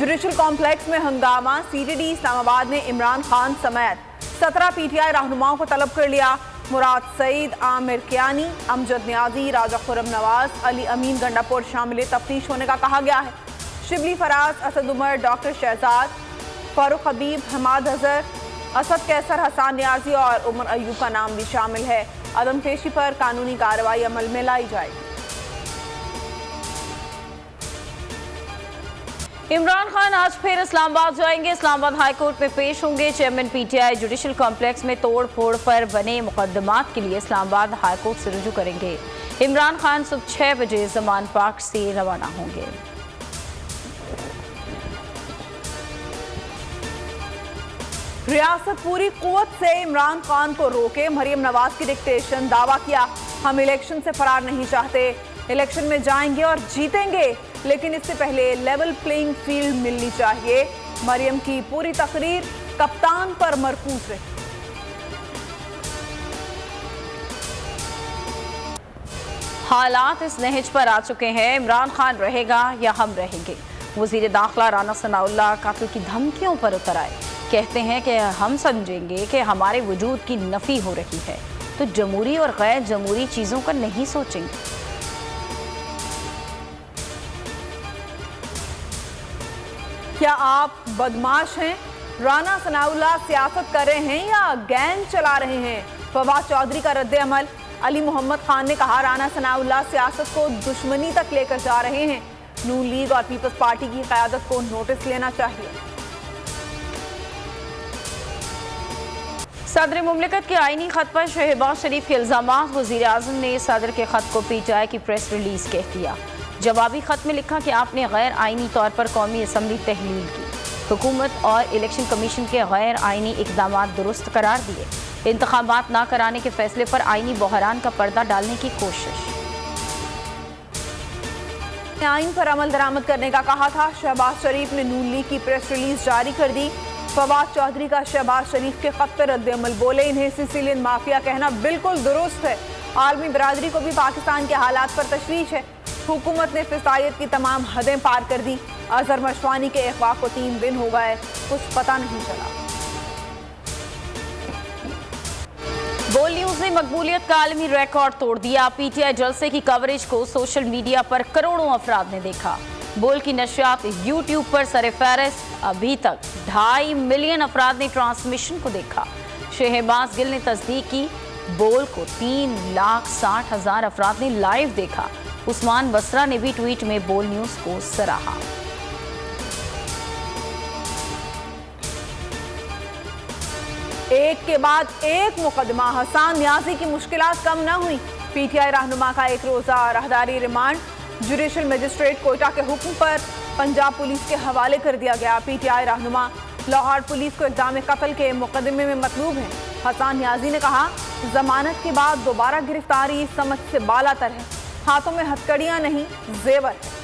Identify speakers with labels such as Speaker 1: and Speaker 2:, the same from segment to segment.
Speaker 1: Judicial complex में हंगामा। CTD Islamabad ने इमरान खान समेत 17 पीटीआई रहनुमाओं को तलब कर लिया। मुराद सईद, आमिर कियानी, अमजद नियाजी, राजा खुर्रम नवाज, अली अमीन गंडापुर शामिल तफ्तीश होने का कहा गया है। शिबली फराज, असद उमर, डॉक्टर शहजाद, फारूक हबीब, हमाद अजहर, असद कैसर, हसान नियाजी और उमर अयूब का नाम भी शामिल है। अदम पेशी पर कानूनी कार्रवाई अमल में लाई जाएगी।
Speaker 2: इमरान खान आज फिर इस्लामाबाद जाएंगे। इस्लामाबाद हाई कोर्ट में पेश होंगे। चेयरमैन पीटीआई जुडिशल कॉम्प्लेक्स में तोड़ फोड़ पर बने मुकदमात के लिए इस्लामाबाद हाई कोर्ट से रुजू करेंगे। इमरान खान सुबह 6 बजे जमान पार्क से रवाना होंगे।
Speaker 1: रियासत पूरी कुव्वत से इमरान खान को रोके, मरियम नवाज की डिक्टेशन। दावा किया, हम इलेक्शन से फरार नहीं चाहते, इलेक्शन में जाएंगे और जीतेंगे, लेकिन इससे पहले लेवल प्लेइंग फील्ड मिलनी चाहिए। मरियम की पूरी तकरीर कप्तान पर मरकूज रही।
Speaker 2: हालात इस नहज पर आ चुके हैं, इमरान खान रहेगा या हम रहेंगे। वजीर दाखिला राना सनाउल्लाह कातिल की धमकियों पर उतर आए। कहते हैं कि हम समझेंगे कि हमारे वजूद की नफी हो रही है तो जमहूरी और गैर जमहूरी चीज़ों का नहीं सोचेंगे।
Speaker 1: क्या आप बदमाश हैं? राना सनाउल्लाह सियासत कर रहे हैं या गैंग चला रहे हैं? फवाद चौधरी का रद्द अमल। अली मोहम्मद खान ने कहा, राना सनाउल्लाह सियासत को दुश्मनी तक लेकर जा रहे हैं। नून लीग और पीपल्स पार्टी की क़यादत को नोटिस लेना चाहिए।
Speaker 2: सदर मुमलिकत के आईनी खत पर शहबाज शरीफ के इल्जामात। वज़ीर आज़म ने सदर के खत को पीटीआई की प्रेस रिलीज कह दिया। जवाबी खत में लिखा कि आपने गैर आईनी तौर पर कौमी असम्बली तहलील की, हुकूमत और इलेक्शन कमीशन के गैर आईनी इकदाम दुरुस्त करार दिए, इंतखाबात ना कराने के फैसले पर आईनी बहरान का पर्दा डालने की कोशिश।
Speaker 1: आइन पर अमल दरामद करने का कहा था। शहबाज शरीफ ने नून लीग की प्रेस रिलीज जारी कर दी। फवाद चौधरी का शहबाज शरीफ के खत पर रद्द अमल। बोले, इन्हें सिसिलियन माफिया कहना बिल्कुल दुरुस्त है। आलमी बरादरी को भी पाकिस्तान के हालात पर तशवीश है। हुकूमत ने फिसायत की तमाम हदें पार कर दी। अजहर मशवानी के अगवा को 3 दिन हो गए, कुछ पता नहीं चला।
Speaker 2: बोल न्यूज ने मकबूलियत का आलमी रिकॉर्ड तोड़ दिया। पीटीआई जलसे की कवरेज को सोशल मीडिया पर करोड़ों अफराद ने देखा। बोल की नशियात यूट्यूब पर सर-ए-फ़हरिस्त, अभी तक 2.5 मिलियन अफराद ने ट्रांसमिशन को देखा। शहबाज गिल ने तस्दीक की, बोल को 3,60,000 अफराद ने लाइव देखा। उस्मान बसरा ने भी ट्वीट में बोल न्यूज को सराहा।
Speaker 1: एक के बाद एक मुकदमा। हसान नियाजी की मुश्किलात कम न हुई। पीटीआई रहनुमा का 1 रोजा राहदारी रिमांड जुडिशल मजिस्ट्रेट कोयटा के हुक्म पर पंजाब पुलिस के हवाले कर दिया गया। पीटीआई रहनुमा लाहौर पुलिस को इक़दाम कत्ल के मुकदमे में मतलूब है। हसान नियाजी ने कहा, जमानत के बाद दोबारा गिरफ्तारी समझ से बालातर है। हाथों में हथकड़ियां नहीं, जेवर है।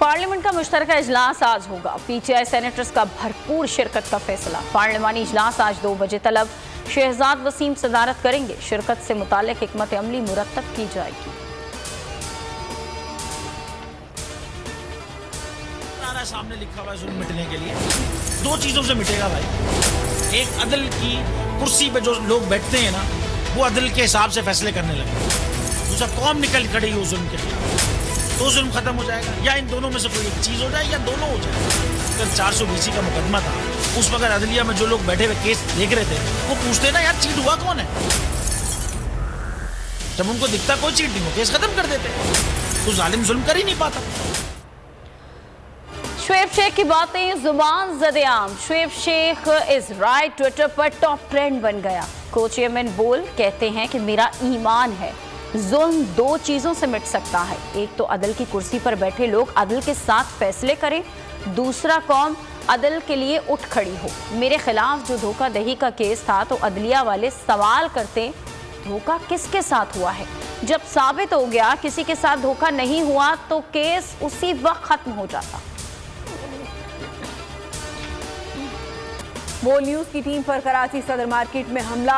Speaker 2: पार्लियामेंट का मुश्तरका इजलास आज होगा। पीटीआई सेनेटर्स का भरपूर शिरकत का फैसला। पार्लियामानी इजलास आज 2 बजे तलब। शहजाद वसीम सदारत करेंगे। शिरकत से मुताल्लिक हिकमत अमली मुरतब की जाएगी।
Speaker 3: सामने लिखा हुआ जुल्म मिटने के लिए 2 चीजों से मिटेगा भाई। एक, अदल की कुर्सी पे जो लोग बैठते हैं ना, वो अदल के हिसाब से फैसले करने लगे। दूसरा, कौम निकल खड़ी हो जुल्म के खिलाफ, तो जुल्म खत्म हो जाएगा। या इन दोनों में से कोई एक चीज हो जाए या दोनों हो जाए। अगर 420 का मुकदमा था, उस वक्त अदलिया में जो लोग बैठे हुए केस देख रहे थे, वो पूछते ना, यार चीट हुआ कौन है? जब उनको दिखता कोई चीट नहीं हो, केस खत्म कर देते, तो जालिम जुल्म कर ही नहीं पाता।
Speaker 2: शुएब शेख की बातें जुबान ज़द-ए-आम। Shoaib Sheikh is right Twitter पर टॉप ट्रेंड बन गया। को चेयरमैन बोल कहते हैं कि मेरा ईमान है, जुल्म 2 चीजों से मिट सकता है। एक तो अदल की कुर्सी पर बैठे लोग अदल के साथ फैसले करें, दूसरा कौम अदल के लिए उठ खड़ी हो। मेरे खिलाफ जो धोखाधड़ी का केस था तो अदलिया वाले सवाल करते, धोखा किसके साथ हुआ है? जब साबित हो गया किसी के साथ धोखा नहीं हुआ तो केस उसी वक्त खत्म हो जाता।
Speaker 1: बोल न्यूज की टीम पर कराची सदर मार्केट में हमला।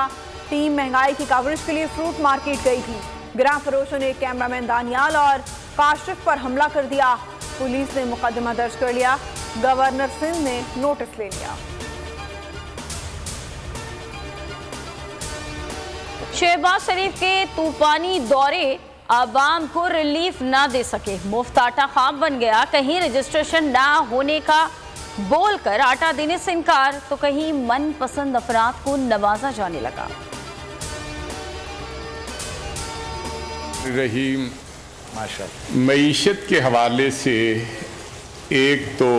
Speaker 1: टीम महंगाई की कवरेज के लिए फ्रूट मार्केट गई थी। गिरा फरोशों ने कैमरामैन दानियाल और काशिफ पर हमला कर दिया। पुलिस ने मुकदमा दर्ज कर लिया। गवर्नर सिंध ने नोटिस ले लिया।
Speaker 2: शहबाज शरीफ के तूफानी दौरे आवाम को रिलीफ ना दे सके, मुफ्त आटा ख्वाब बन गया। कहीं रजिस्ट्रेशन ना होने का बोलकर आटा देने से इनकार, तो कहीं मनपसंद अफराद को नवाजा जाने लगा।
Speaker 4: रहीम मईशत के हवाले से एक तो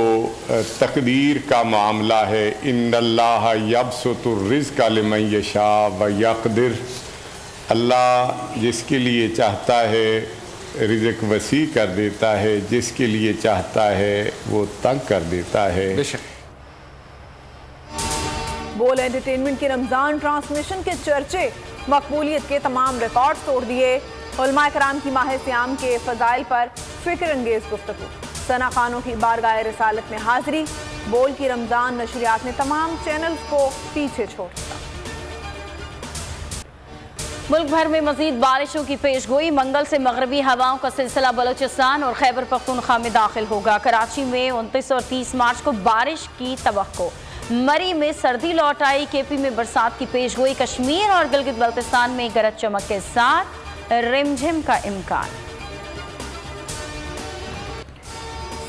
Speaker 4: तकदीर का मामला है। इन्नल्लाह यबसुतुर रिज़्क़ लिमन यशा व यक़दिर। अल्लाह जिसके लिए चाहता है रिज़्क़ वसी कर देता है, जिसके लिए चाहता है वो तंग कर देता है।
Speaker 1: बोल एंटरटेनमेंट के रमजान ट्रांसमिशन के चर्चे मकबूलियत के तमाम रिकॉर्ड तोड़ दिए। उलमा कराम की माह सियाम के फजाइल पर फिक्र अंगेज गुफ्तगू। सना खानों की बारगाह रिसालत में हाजिरी। बोल की रमजान नशरियात ने तमाम चैनल्स को पीछे छोड़ दिया।
Speaker 2: मुल्क भर में मजीद बारिशों की पेशगोई। मंगल से मगरबी हवाओं का सिलसिला बलोचिस्तान और खैबर पख्तूनख्वा में दाखिल होगा। कराची में 29 और 30 मार्च को बारिश की तवक्को। मरी में सर्दी लौट आई। केपी में बरसात की पेशगोई। कश्मीर और गिलगित बल्तिस्तान में गरज चमक के साथ रिमझिम का इम्कान।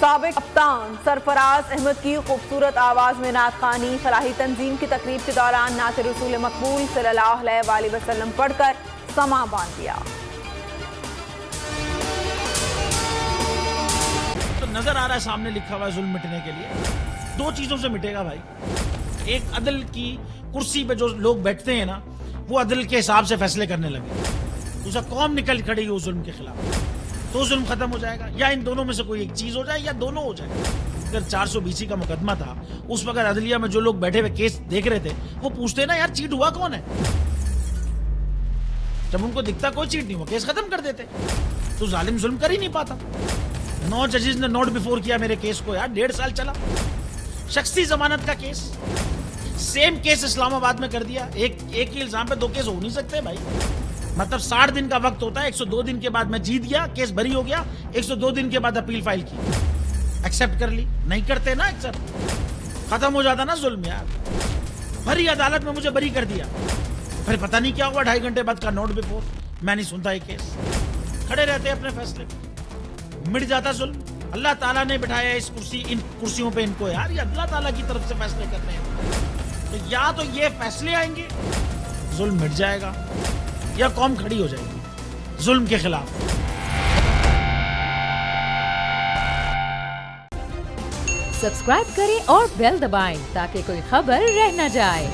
Speaker 1: साबिक कप्तान सरफराज अहमद की खूबसूरत आवाज में नात खानी। फलाही तंजीम की तकरीब के दौरान नात रसूल मकबूल सल्लल्लाहु अलैहि वसल्लम पढ़कर समा बांध दिया।
Speaker 3: तो नजर आ रहा है सामने लिखा हुआ है जुल्म मिटने के लिए। दो चीजों से मिटेगा भाई। एक अदल की कुर्सी पे जो लोग बैठते हैं ना, वो अदल के हिसाब से फैसले करने लगे। दूसरा कौम निकल खड़ी हो जुल्म के खिलाफ, तो जुल्म खत्म हो जाएगा। या इन दोनों में से कोई एक चीज हो जाए या दोनों हो जाए। अगर 420 का मुकदमा था, उस वक्त अदलिया में जो लोग बैठे हुए केस देख रहे थे, वो पूछते ना यार चीट हुआ कौन है। जब उनको दिखता कोई चीट नहीं हुआ, केस खत्म कर देते। तो जालिम जुल्म कर ही नहीं पाता। 9 जजेस ने नोट बिफोर किया मेरे केस को यार, 1.5 साल चला। शख्सी जमानत का केस, सेम केस इस्लामाबाद में कर दिया। एक ही इल्जाम पे 2 केस हो नहीं सकते भाई। मतलब 60 दिन का वक्त होता है। 102 दिन के बाद मैं जीत गया, केस बरी हो गया। 102 दिन के बाद अपील फाइल की, एक्सेप्ट कर ली। नहीं करते ना एक्सेप्ट, खत्म हो जाता ना जुल्म यार। भरी अदालत में मुझे बरी कर दिया, फिर पता नहीं क्या हुआ। 2.5 घंटे बाद का नोट बिफोर, मैं नहीं सुनता ये केस। खड़े रहते अपने फैसले पे, मिट जाता जुल्म। अल्लाह ताला ने बिठाया इस कुर्सी, इन कुर्सियों पे इनको यार। ये अल्लाह ताला की तरफ से फैसले करने हैं। तो या तो ये फैसले आएंगे, जुल्म मिट जाएगा, या कौम खड़ी हो जाएगी जुल्म के खिलाफ।
Speaker 5: सब्सक्राइब करें और बेल दबाएं ताकि कोई खबर रह न जाए।